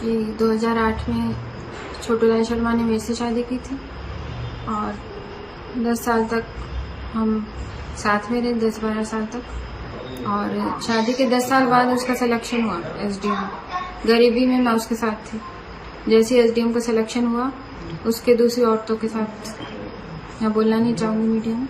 कि 2008 में छोटू लाल शर्मा ने मेरे से शादी की थी और 10 साल तक हम साथ में रहे, 10-12 साल तक। और शादी के 10 साल बाद उसका सिलेक्शन हुआ एसडीएम। गरीबी में मैं उसके साथ थी। जैसे एसडीएम का सिलेक्शन हुआ उसके दूसरी औरतों के साथ, मैं बोलना नहीं चाहूँगी मीडिया में,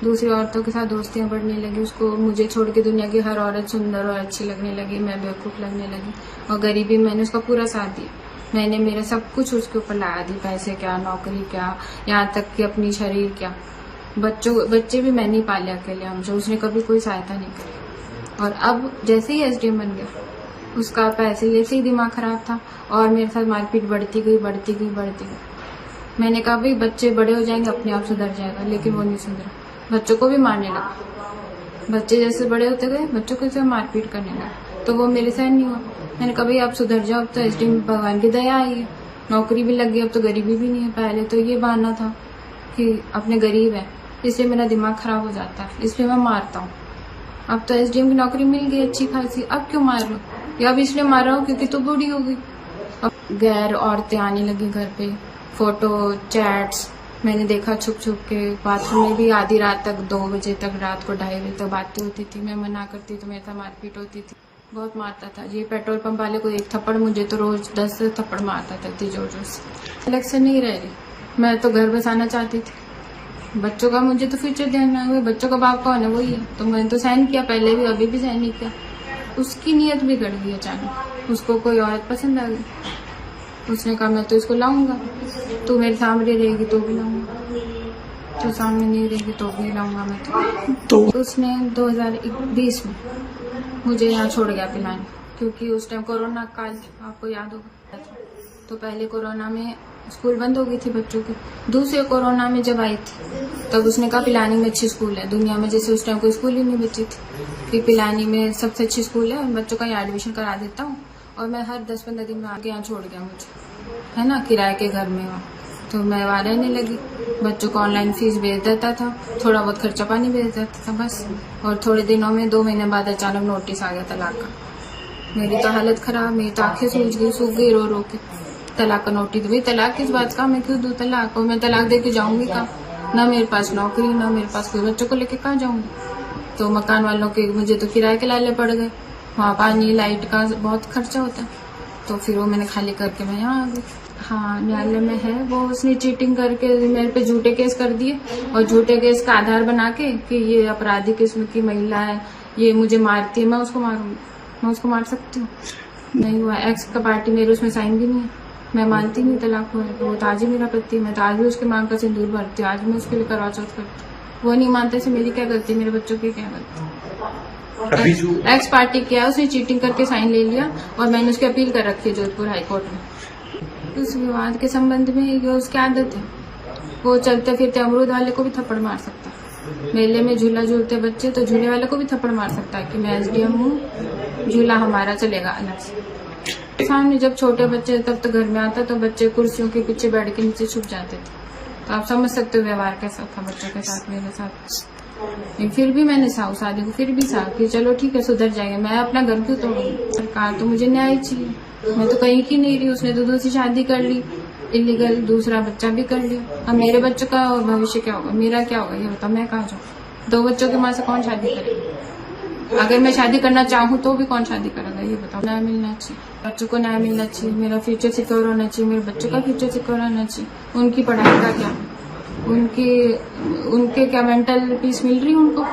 दूसरी औरतों के साथ दोस्तियाँ बढ़ने लगी। उसको मुझे छोड़ के दुनिया की हर औरत सुंदर और अच्छी लगने लगी, मैं बेवकूफ़ लगने लगी। और गरीबी में मैंने उसका पूरा साथ दिया। मैंने मेरा सब कुछ उसके ऊपर लगा दी, पैसे क्या, नौकरी क्या, यहाँ तक कि अपनी शरीर क्या। बच्चे भी मैंने ही पाले अकेले हमसे, उसने कभी कोई सहायता नहीं करी। और अब जैसे ही एसडीएम बन गया उसका पैसे जैसे ही दिमाग खराब था और मेरे साथ मारपीट बढ़ती गई। मैंने कहा भाई बच्चे बड़े हो जाएंगे, अपने आप सुधर जाएगा, लेकिन वो नहीं सुधरा। बच्चों को भी मारने लगा। बच्चे जैसे बड़े होते गए बच्चों के साथ मारपीट करने लगा, तो वो मेरे सहन नहीं हुआ। मैंने कहा भाई आप सुधर जाओ, अब तो एसडीएम भगवान की दया आई है, नौकरी भी लग गई, अब तो गरीबी भी नहीं है। पहले तो ये बहाना था कि अपने गरीब है इसलिए मेरा दिमाग खराब हो जाता है, इसलिए मैं मारता हूँ। अब तो एसडीएम की नौकरी मिल गई अच्छी खासी, अब क्यों मार रहे हो? या अब इसलिए मार रहा हूँ क्योंकि तू बूढ़ी हो गई। अब गैर औरतें आने लगी घर पे, फोटो चैट्स मैंने देखा छुप के। बाथरूम में भी आधी रात तक, 2 बजे तक, रात को 2:30 बजे तक बातें होती थी। मैं मना करती तो मेरे साथ मारपीट होती थी, बहुत मारता था। ये पेट्रोल पंप वाले को 1 थप्पड़, मुझे तो रोज 10 थप्पड़ मारता था इतनी जोर से। इलेक्शन नहीं रह रही, मैं तो घर बसाना चाहती थी। बच्चों का मुझे तो फ्यूचर ध्यान है, बच्चों का बाप कौन है? वही है। तो मैंने तो साइन किया पहले भी, अभी भी साइन नहीं किया। उसकी नीयत बिगड़ गई अचानक, उसको कोई औरत पसंद आ गई। उसने कहा मैं तो इसको लाऊंगा, तू मेरे सामने रहेगी तो भी लाऊंगा, तू सामने नहीं रहेगी तो भी लाऊंगा मैं तो उसने 2020 में मुझे यहाँ छोड़ गया पिलाने, क्योंकि उस टाइम कोरोना काल, आपको याद होगा। तो पहले कोरोना में स्कूल बंद हो गई थी बच्चों की, दूसरे कोरोना में जब आई थी तब उसने कहा पिलानी में अच्छी स्कूल है दुनिया में, जैसे उस टाइम कोई स्कूल ही नहीं बची थी कि पिलानी में सबसे अच्छी स्कूल है, बच्चों का यहाँ एडमिशन करा देता हूँ। और मैं हर 10-15 दिन में आके यहाँ छोड़ गया मुझे, है ना, किराए के घर में वहाँ। तो मैं वहाँ रहने लगी, बच्चों को ऑनलाइन फीस भेज देता था, थोड़ा बहुत खर्चा पानी भेज देता था बस। और थोड़े दिनों में 2 महीने बाद अचानक नोटिस आ गया तलाक का। मेरी तो हालत खराब, मेरी तो आंखें सूख गई रो के। तलाक का नोटिस, भाई तलाक किस बात का, मैं क्यों दूँ तलाक? और मैं तलाक दे के जाऊँगी कहाँ? ना मेरे पास नौकरी, ना मेरे पास कोई, बच्चों को लेके कहाँ जाऊँगी? तो मकान वालों के मुझे तो किराए के लाले पड़ गए, वहाँ पानी लाइट का बहुत खर्चा होता है। तो फिर वो मैंने खाली करके मैं यहाँ आ गई। हाँ, न्यायालय में है वो, उसने चीटिंग करके मेरे पे झूठे केस कर दिए और झूठे केस का आधार बना के कि ये अपराधी किस्म की महिला है, ये मुझे मारती है, मैं उसको मारूंगी। मैं उसको मार सकती हूँ? नहीं हुआ। एक्स का पार्टी मेरे उसमें साइन भी नहीं है, मैं मानती नहीं तलाक हुआ है। वो तो आज ही मेरा पति, मैं तो आज भी उसके मांग का सिंदूर भरती हूँ, आज मैं उसके लिए करवा चौथ करती हूँ। वो नहीं मानते से मेरी क्या गलती, मेरे बच्चों की क्या गलती? एक्स पार्टी किया, उसने चीटिंग करके साइन ले लिया और मैंने उसकी अपील कर रखी है जोधपुर हाईकोर्ट में। उस विवाद के संबंध में ये उसकी आदत है, वो चलते फिरते अमरूद वाले को भी थप्पड़ मार सकता है। मेले में झूला झूलते बच्चे तो झूले वाले को भी थप्पड़ मार सकता है कि मैं एसडीएम हूँ, झूला हमारा चलेगा अलग से। सामने जब छोटे बच्चे तब तो घर में आता तो बच्चे कुर्सियों के पीछे बैठ के नीचे छुप जाते थे। तो आप समझ सकते हो व्यवहार कैसा था बच्चों के साथ, मेरे साथ। फिर भी मैंने साहू शादी को फिर भी साहू कि चलो ठीक है सुधर जाएगा, मैं अपना घर क्यों तोड़ूंगी? सरकार तो मुझे न्याय चाहिए, मैं तो कहीं की नहीं रही। उसने तो दूसरी शादी कर ली इलीगल, दूसरा बच्चा भी कर लिया। अब मेरे बच्चों का भविष्य क्या होगा, मेरा क्या होगा ये बताओ? मैं कहाँ जाऊँ? 2 बच्चों की माँ से कौन शादी करेगा? अगर मैं शादी करना चाहूँ तो भी कौन शादी करेगा ये बताओ? न्याय मिलना चाहिए, बच्चों को न्याय मिलना चाहिए, मेरा फ्यूचर सिक्योर होना चाहिए, मेरे बच्चों का फ्यूचर सिक्योर होना चाहिए। उनकी पढ़ाई का क्या, उनके क्या मेंटल पीस मिल रही है उनको?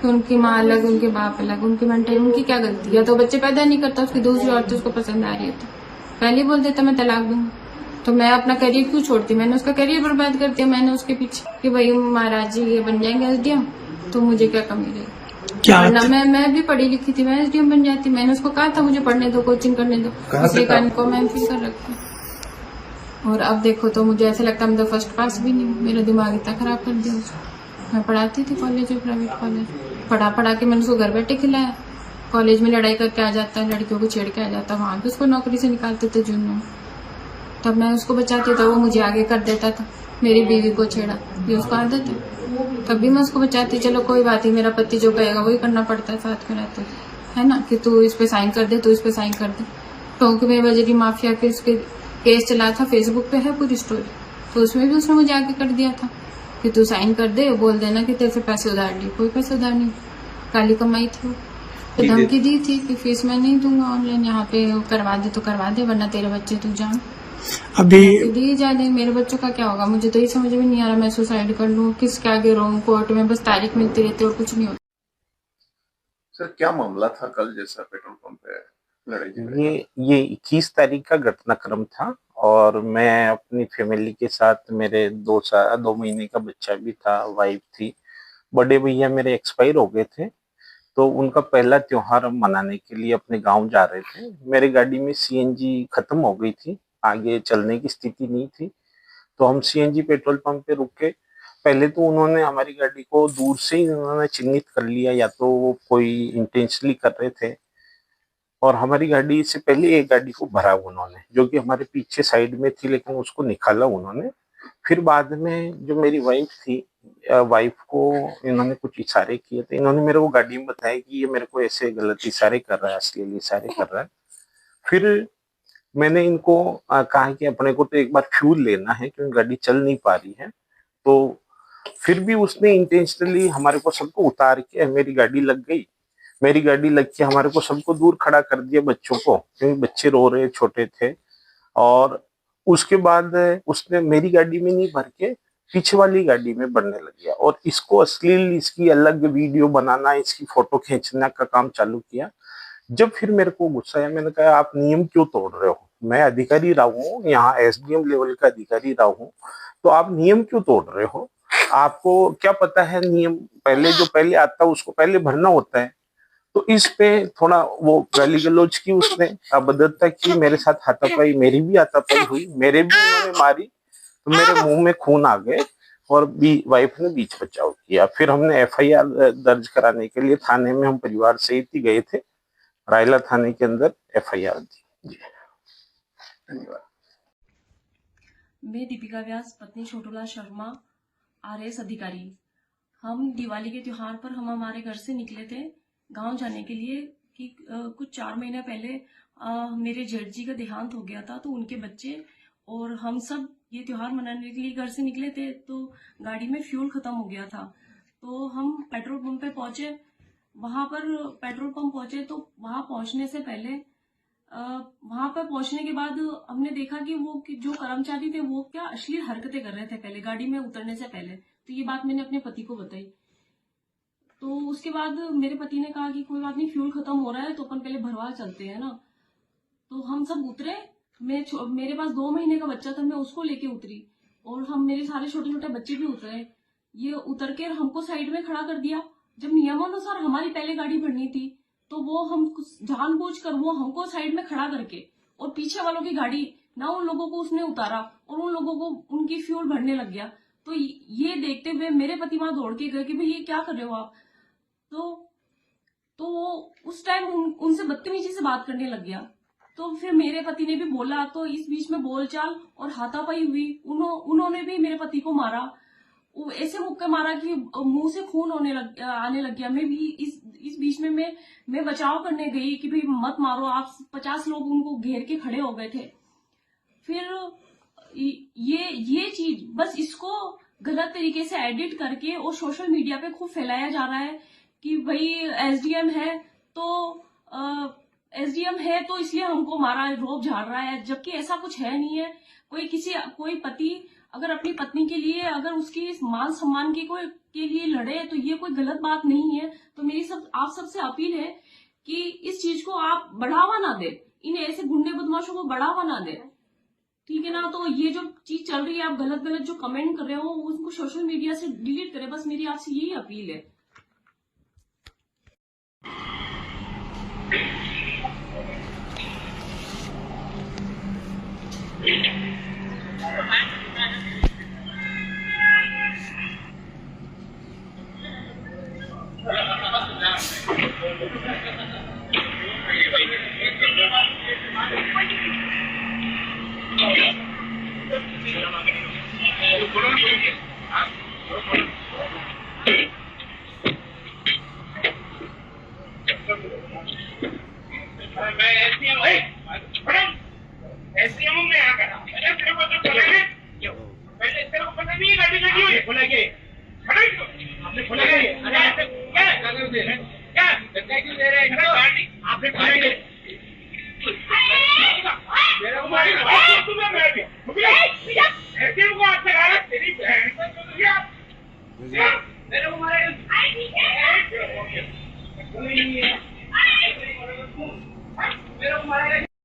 उनकी माँ अलग, उनके बाप अलग, उनकी मेंटल, उनकी क्या गलती? या तो बच्चे पैदा नहीं करता, उसकी दूसरी औरत उसको पसंद आ रही है तो पहले बोल देता मैं तलाक दूंगा। तो मैं अपना करियर क्यों छोड़ती? मैंने उसका करियर बर्बाद कर दिया, मैंने उसके पीछे कि भाई महाराज जी ये बन जाएंगे एसडीएम, तो मुझे क्या कमी रहेगी? ना मैं भी पढ़ी लिखी थी, मैं एसडीएम बन जाती। मैंने उसको कहा था मुझे पढ़ने दो, कोचिंग करने दो, इसलिए कारण को मैं एमफिल कर रखी। और अब देखो तो मुझे ऐसा लगता है मैं तो फर्स्ट पास भी नहीं हूँ, मेरा दिमाग इतना खराब कर दिया उसको। मैं पढ़ाती थी कॉलेज में, प्राइवेट कॉलेज, पढ़ा के मैंने उसको घर बैठे खिलाया। कॉलेज में लड़ाई करके आ जाता है, लड़कियों को छेड़ के आ जाता है, वहाँ पे उसको नौकरी से निकालते थे जून में। तब मैं उसको बचाती था, वो मुझे आगे कर देता था, मेरी बीवी को छेड़ा, ये उसको आदत है। तब भी मैं उसको बचाती, चलो कोई बात नहीं, मेरा पति जो कहेगा वही करना पड़ता है, साथ में रहते है ना, कि तू इस पे साइन कर दे, तू इस पे साइन कर दे। टोंक में बजरी माफिया के उसके केस चला था, फेसबुक पे है पूरी स्टोरी, तो उसमें भी उसने मुझे आगे कर दिया था कि तू साइन कर दे, बोल देना कि तेरे से पैसे उधार लिए। कोई पैसे उधार नहीं, काली कमाई थी वो। तो धमकी दी थी कि फीस मैं नहीं दूंगा ऑनलाइन, यहाँ पे करवा दे तो करवा दे, वरना तेरे बच्चे तू जान। अभी दी जा रही, मेरे बच्चों का क्या होगा मुझे तो ये समझ में नहीं आ रहा। मैं सुसाइड कर लूँ, किसके आगे रहूं, कोर्ट में बस तारीख मिलती रहती है और कुछ नहीं होता। सर क्या मामला था कल जैसा पेट्रोल पंप पे लड़ाई झगड़े? ये 21 तारीख का घटनाक्रम था और मैं अपनी फैमिली के साथ, मेरे 2 महीने का बच्चा भी था, वाइफ थी, बड़े भैया मेरे एक्सपायर हो गए थे, तो उनका पहला त्योहार हम मनाने के लिए अपने गांव जा रहे थे। मेरी गाड़ी में सीएनजी खत्म हो गई थी, आगे चलने की स्थिति नहीं थी, तो हम सीएनजी पेट्रोल पंप पे रुके। पहले तो उन्होंने हमारी गाड़ी को दूर से ही उन्होंने चिन्हित कर लिया, या तो वो कोई इंटेंशनली कर रहे थे, और हमारी गाड़ी से पहले एक गाड़ी को भरा उन्होंने, जो कि हमारे पीछे साइड में थी, लेकिन उसको निकाला उन्होंने। फिर बाद में जो मेरी वाइफ थी, वाइफ को इन्होंने कुछ इशारे किए थे, इन्होंने मेरे को गाड़ी में बताया कि ये मेरे को ऐसे गलत इशारे कर रहा है, अश्लील इशारे कर रहा है। फिर मैंने इनको कहा कि अपने को तो एक बार फ्यूल लेना है क्योंकि गाड़ी चल नहीं पा रही है। तो फिर भी उसने इंटेंशनली हमारे को सबको उतार के, मेरी गाड़ी लग गई, मेरी गाड़ी लग के हमारे को सबको दूर खड़ा कर दिया, बच्चों को, क्योंकि बच्चे रो रहे छोटे थे। और उसके बाद उसने मेरी गाड़ी में नहीं भर के पीछे वाली गाड़ी में भरने लग गया, और इसको अश्लील, इसकी अलग वीडियो बनाना, इसकी फोटो खींचने का काम चालू किया। जब फिर मेरे को गुस्सा आया, मैंने कहा आप नियम क्यों तोड़ रहे हो, मैं अधिकारी रहा हूँ, यहाँ एसडीएम लेवल का अधिकारी रहा हूँ, तो आप नियम क्यों तोड़ रहे हो? आपको क्या पता है नियम, पहले आता है उसको पहले भरना होता है। तो इस पे थोड़ा वो गाली गलौज की, उसने अभद्रता की, मेरे साथ हाथापाई, मेरी भी हाथापाई हुई, मेरे भी उन्होंने मारी, तो मेरे मुंह में खून आ गए, और वाइफ ने बीच बचाव किया। फिर हमने एफआईआर दर्ज कराने के लिए थाने में हम परिवार सहित ही गए थे, रायला थाने के अंदर एफआईआर दी। जी धन्यवाद। मैं दीपिका व्यास, पत्नी छोटूलाल शर्मा, आरएएस अधिकारी। हम दिवाली के त्योहार पर हम हमारे घर से निकले थे गांव जाने के लिए कि कुछ 4 महीने पहले मेरे जेठ जी का देहांत हो गया था, तो उनके बच्चे और हम सब ये त्योहार मनाने के लिए घर से निकले थे। तो गाड़ी में फ्यूल खत्म हो गया था, तो हम पेट्रोल पंप पे पहुंचे। वहां पर पेट्रोल पंप पहुंचे तो वहां पहुंचने से पहले, वहां पर पहुंचने के बाद हमने देखा कि वो जो कर्मचारी थे वो क्या अश्लील हरकतें कर रहे थे पहले गाड़ी में उतरने से पहले। तो ये बात मैंने अपने पति को बताई। तो उसके बाद मेरे पति ने कहा कि कोई बात नहीं, फ्यूल खत्म हो रहा है तो अपन पहले भरवा चलते हैं ना। तो हम सब उतरे। मेरे पास 2 महीने का बच्चा था, मैं उसको लेके उतरी, और मेरे सारे छोटे छोटे बच्चे भी उतरे। ये उतर के हमको साइड में खड़ा कर दिया। जब नियमानुसार हमारी पहले गाड़ी भरनी थी, तो वो हम जानबूझकर वो हमको साइड में खड़ा करके और पीछे वालों की गाड़ी ना, उन लोगों को उसने उतारा और उन लोगों को उनकी फ्यूल भरने लग गया। तो ये देखते हुए मेरे पति वहां दौड़ के गए कि भाई ये क्या कर रहे हो आप। तो वो उस टाइम उनसे बदतमीजी से बात करने लग गया। तो फिर मेरे पति ने भी बोला, तो इस बीच में बोलचाल और हाथापाई हुई। उन्होंने भी मेरे पति को मारा, वो ऐसे मुक्के मारा कि मुंह से खून आने लग गया। मैं भी इस बीच में मैं बचाव करने गई कि भाई मत मारो आप। 50 लोग उनको घेर के खड़े हो गए थे। फिर ये चीज बस इसको गलत तरीके से एडिट करके और सोशल मीडिया पे खूब फैलाया जा रहा है कि भाई एसडीएम है तो इसलिए हमको मारा, रोब झाड़ रहा है, जबकि ऐसा कुछ है नहीं है। कोई पति अगर अपनी पत्नी के लिए, अगर उसकी मान सम्मान के लिए लड़े, तो ये कोई गलत बात नहीं है। तो मेरी आप सबसे अपील है कि इस चीज को आप बढ़ावा ना दे, इन ऐसे गुंडे बदमाशों को बढ़ावा ना दे, ठीक है ना। तो ये जो चीज चल रही है, आप गलत जो कमेंट कर रहे हो उसको सोशल मीडिया से डिलीट करें, बस मेरी आपसे यही अपील है। मैं खोला ये आपने खोला ये अरे ऐसे क्या दे रहे क्या धक्का क्यों दे रहे हैं आपने खोला ये मेरे को मारेगा तुम्हें मैं ऐसे को हाथ लगा रहा तेरी बहन को दिया मेरे को मारेगा कोई नहीं है मेरे को मारेगा